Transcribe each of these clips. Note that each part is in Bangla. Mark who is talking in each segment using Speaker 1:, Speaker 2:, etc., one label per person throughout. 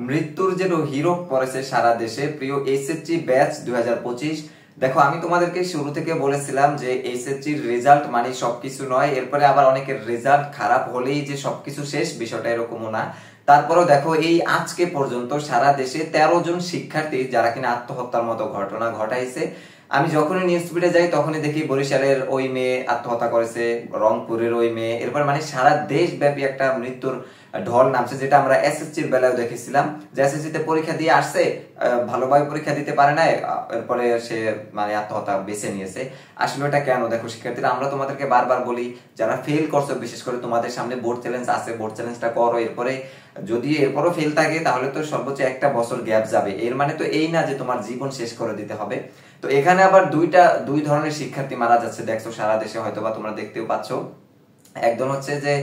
Speaker 1: মৃত্যুর যে হিরো পড়েছে সারা দেশে প্রিয় এসএসসি ব্যাচ 2025। দেখো, আমি তোমাদেরকে শুরু থেকে বলেছিলাম যে এসএসসির রেজাল্ট মানে সবকিছু নয়। এরপরে আবার অনেকের রেজাল্ট খারাপ হলেই যে সবকিছু শেষ, বিষয়টা এরকমও না। তারপরেও দেখো, এই আজকে পর্যন্ত সারা দেশে 13 জন শিক্ষার্থী যারা কিনা আত্মহত্যার মতো ঘটনা ঘটাইছে। আমি যখনই নিউজ ফিডে যাই তখনই দেখি বরিশালের ওই মেয়ে আত্মহত্যা করেছে, রংপুরের ওই মেয়ে, এরপর মানে সারা দেশব্যাপী একটা মৃত্যুর ঢল নামছে, যেটা আমরা এসএসসির বেলায় দেখেছিলাম যে এসএসসি তে পরীক্ষা দিয়ে আসছে, ভালোভাবে পরীক্ষা দিতে পারে না, এরপরে সে মানে আত্মহত্যা বেছে নিয়েছে। আসলে এটা কেন? দেখো শিক্ষার্থীরা, আমরা তোমাদেরকে বারবার বলি, যারা ফেল করছো, বিশেষ করে তোমাদের সামনে বোর্ড চ্যালেঞ্জ আছে, বোর্ড চ্যালেঞ্জটা করো। এরপরে যদি এরপরও ফেল থাকে তাহলে তো সর্বোচ্চ একটা বছর গ্যাপ যাবে। এর মানে তো এই না যে তোমার জীবন শেষ করে দিতে হবে। তো এখানে আবার দুই ধরনের শিক্ষার্থী মারা যাচ্ছে, দেখছো সারা দেশে, হয়তো বা তোমরা দেখতেও পাচ্ছ। একজন হচ্ছে যে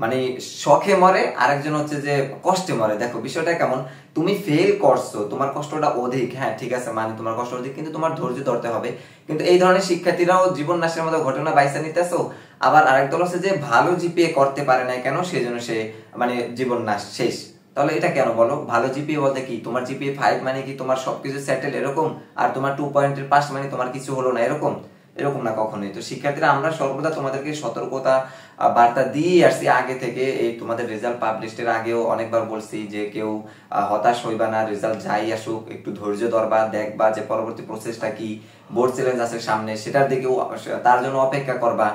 Speaker 1: মানে শখে মরে, আরেকজন হচ্ছে যে কষ্টে মরে। দেখো বিষয়টা কেমন, তুমি ফেল করছো, তোমার কষ্টটা অধিক, হ্যাঁ ঠিক আছে, মানে তোমার কষ্ট অধিক, কিন্তু তোমার ধৈর্য ধরতে হবে। কিন্তু এই ধরনের শিক্ষার্থীরাও জীবন নাশের মতো ঘটনা বাইসা নিতেছো। আবার আরেক দল হচ্ছে যে ভালো জিপিএ করতে পারে না কেন, সেই জন্য সে মানে জীবন নাশ শেষ। তাহলে এটা কেন বলো? ভালো জিপিএ বলতে কি, তোমার জিপিএ 5 মানে কি তোমার সবকিছু সেটেল এরকম, আর তোমার 2 পয়েন্টের পাস মানে তোমার কিছু হলো না এরকম? এরকম না কখনোই। তো শিক্ষার্থীরা, আমরা সর্বদা তোমাদেরকে সতর্কতা বার্তা দিয়ে আসছি আগে থেকে। এই তোমাদের রেজাল্ট পাবলিশের আগেও অনেকবার বলছি যে কেউ হতাশ হইবা না, রেজাল্ট যাই আসুক একটু ধৈর্য ধরবা, দেখবা যে পরবর্তী প্রসেসটা কি, বোর্ড চ্যালেঞ্জ আছে সামনে, সেটার দিকেও তার জন্য অপেক্ষা করবা।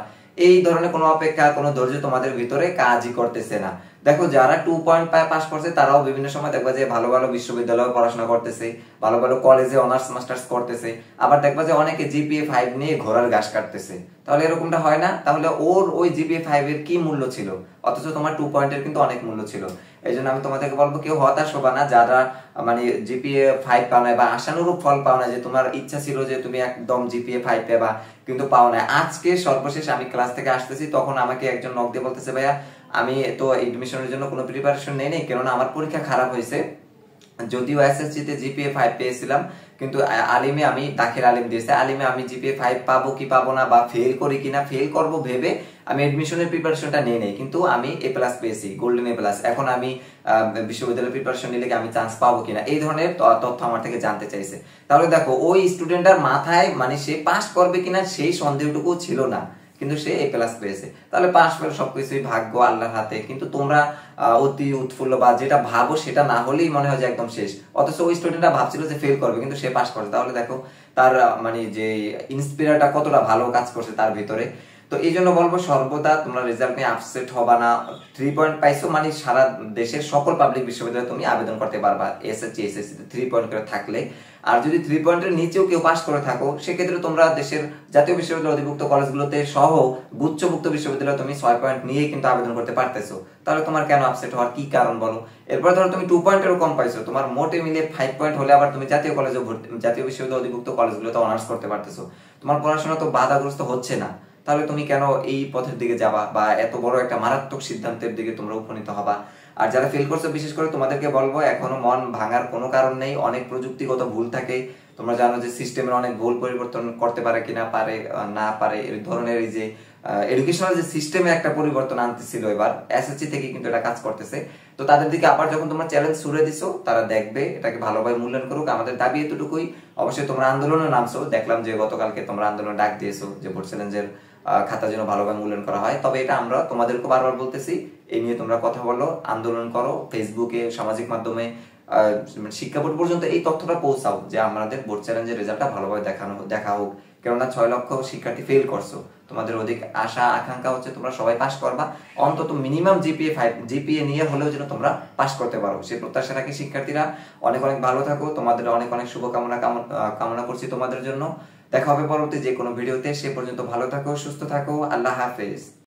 Speaker 1: এই ধরনের কোনো অপেক্ষা, কোনো ধৈর্য তোমাদের ভিতরে কাজই করতেছে না। দেখো, যারা 2 পয়েন্ট পায় পাস করছে তারাও বিভিন্ন সময় দেখবা যে ভালো ভালো বিশ্ববিদ্যালয়ে পড়াশোনা করতেছে, ভালো ভালো কলেজে অনার্স মাস্টার্স করতেছে। আবার দেখবা যে অনেকে জিপিএ 5 নিয়ে ঘোড়ার ঘাস কাটতেছে। তাহলে এরকমটা হয় না? তাহলে ওর ওই জিপিএ 5 এর কি মূল্য ছিল, অথচ তোমার 2 পয়েন্টের কিন্তু অনেক মূল্য ছিল। এই জন্য আমি তোমাদেরকে বলবো, কেউ হতাশ হবা না যারা মানে জিপিএ 5 পাও না বা আশানুরূপ ফল পাও না, যে তোমার ইচ্ছা ছিল যে তুমি একদম জিপিএ 5 পেবা কিন্তু পাও না। আজকে সর্বশেষ আমি ক্লাস থেকে আসতেছি, তখন আমাকে একজন নক দিয়ে বলতেছে, ভাইয়া আমি তো এডমিশনের জন্য কোনো প্রিপারেশন নেই, কেননা আমার পরীক্ষা খারাপ হয়েছে। যদিও এসএসসি তে জিপিএ 5 পেয়েছিলাম, কিন্তু আলিমে আমি দাখিল আলিম দিয়েছে, আলিমে আমি জিপিএ 5 পাবো কি পাবো না, বা ফেল করি কিনা, ফেল করব ভেবে আমি এডমিশনের প্রিপারেশনটা নিয়ে নেই, কিন্তু আমি এ প্লাস পেয়েছি, গোল্ডেন এ প্লাস। এখন আমি বিশ্ববিদ্যালয়ের প্রিপারেশন নিলে কি আমি চান্স পাবো কিনা, এই ধরনের তথ্য আমার থেকে জানতে চাইছে। তাহলে দেখো, ওই স্টুডেন্টটার মাথায় মানে সে পাস করবে কিনা সেই সন্দেহটুকু ছিল না, কিন্তু সে এ প্লাস পেয়েছে। তাহলে পাস ফেল সবকিছুই ভাগ্য, আল্লাহর হাতে। কিন্তু তোমরা অতি উৎফুল্ল বা যেটা ভাবো সেটা না হলেই মনে হয় যে একদম শেষ, অথচ ওই স্টুডেন্টটা ভাবছিল যে ফেল করবে, কিন্তু সে পাস করছে। তাহলে দেখো তার মানে যে ইন্সপিরারটা কতটা ভালো কাজ করছে তার ভিতরে। তো এই জন্য বলবো, সর্বদা তোমরা রেজাল্ট নিয়ে আপসেট হবা না। 3 পয়েন্ট পাইছো মানে সারা দেশের সকল পাবলিক বিশ্ববিদ্যালয়ে তুমি আবেদন করতে পারবা এসএসসি তে 3 পয়েন্ট করে থাকলে। আর যদি 3 পয়েন্টের নিচেও কেউ পাস করে থাকো, সেক্ষেত্রে তোমরা দেশের জাতীয় বিশ্ববিদ্যালয় অধিভুক্ত কলেজগুলোতে সহ গুচ্ছভুক্ত বিশ্ববিদ্যালয়ে তুমি 6 পয়েন্ট নিয়ে কিন্তু আবেদন করতে পারতেছো। তাহলে তোমার কেন আপসেট হওয়ার কি কারণ বলো? এরপর ধরো তুমি 2 পয়েন্টেরও কম পাইছো, তোমার মোটে মিলে 5 পয়েন্ট হলে আবার তুমি জাতীয় কলেজে জাতীয় বিশ্ববিদ্যালয় অধিভুক্ত কলেজগুলোতে অনার্স করতে পারতেছো। তোমার পড়াশোনা তো বাধাগ্রস্ত হচ্ছে না। তাহলে তুমি কেন এই পথের দিকে যাবা, বা এত বড় একটা মারাত্মক সিদ্ধান্তের দিকে তোমরা উপনীত হবা? আর যারা ফেল করছো, বিশেষ করে তোমাদেরকে বলবো, এখনো মন ভাঙার কোনো কারণ নেই। অনেক প্রযুক্তিগত ভুল থাকে, তোমরা জানো যে সিস্টেমের অনেক ভুল পরিবর্তন করতে পারে কিনা, পারে না পারে, এই ধরনের এই যে এডুকেশনাল যে সিস্টেমে একটা পরিবর্তন আনতেছিল, এবার এসএসসি থেকে কিন্তু এটা কাজ করতেছে। তো তাদের দিকে আবার যখন তোমরা চ্যালেঞ্জ ছুড়ে দিছো, তারা দেখবে, এটাকে ভালোভাবে মূল্যায়ন করুক। আমাদের দাবি এতটুকুই। অবশ্যই তোমরা আন্দোলনে নামছো, দেখলাম যে গতকালকে তোমরা আন্দোলন ডাক দিয়েছো যে বোর্ড চ্যালেঞ্জের খাতা যেন ভালোভাবে মূল্যায়ন করা হয়। তবে এটা আমরা তোমাদেরকে বারবার বলতেছি, এই নিয়ে তোমরা কথা বলো, আন্দোলন করো, ফেসবুকে, সামাজিক মাধ্যমে, শিক্ষা বোর্ড পর্যন্ত এই তথ্যটা পৌঁছাও যে আমাদের বোর্ড চ্যালেঞ্জের রেজাল্টটা ভালোভাবে দেখা হোক। কেননা 6 লক্ষ শিক্ষার্থী ফেল করছো, তোমাদের অধিক আশা আকাঙ্ক্ষা হচ্ছে তোমরা সবাই পাস করবা, অন্তত মিনিমাম জিপিএ 5 জিপিএ নিয়ে হলেও যেন তোমরা পাস করতে পারো, সেই প্রত্যাশা রাখি। শিক্ষার্থীরা অনেক অনেক ভালো থাকো, তোমাদের অনেক অনেক শুভকামনা কামনা করছি তোমাদের জন্য। দেখা হবে পরবর্তী যে কোনো ভিডিওতে। সে পর্যন্ত ভালো থাকো, সুস্থ থাকো, আল্লাহ হাফেজ।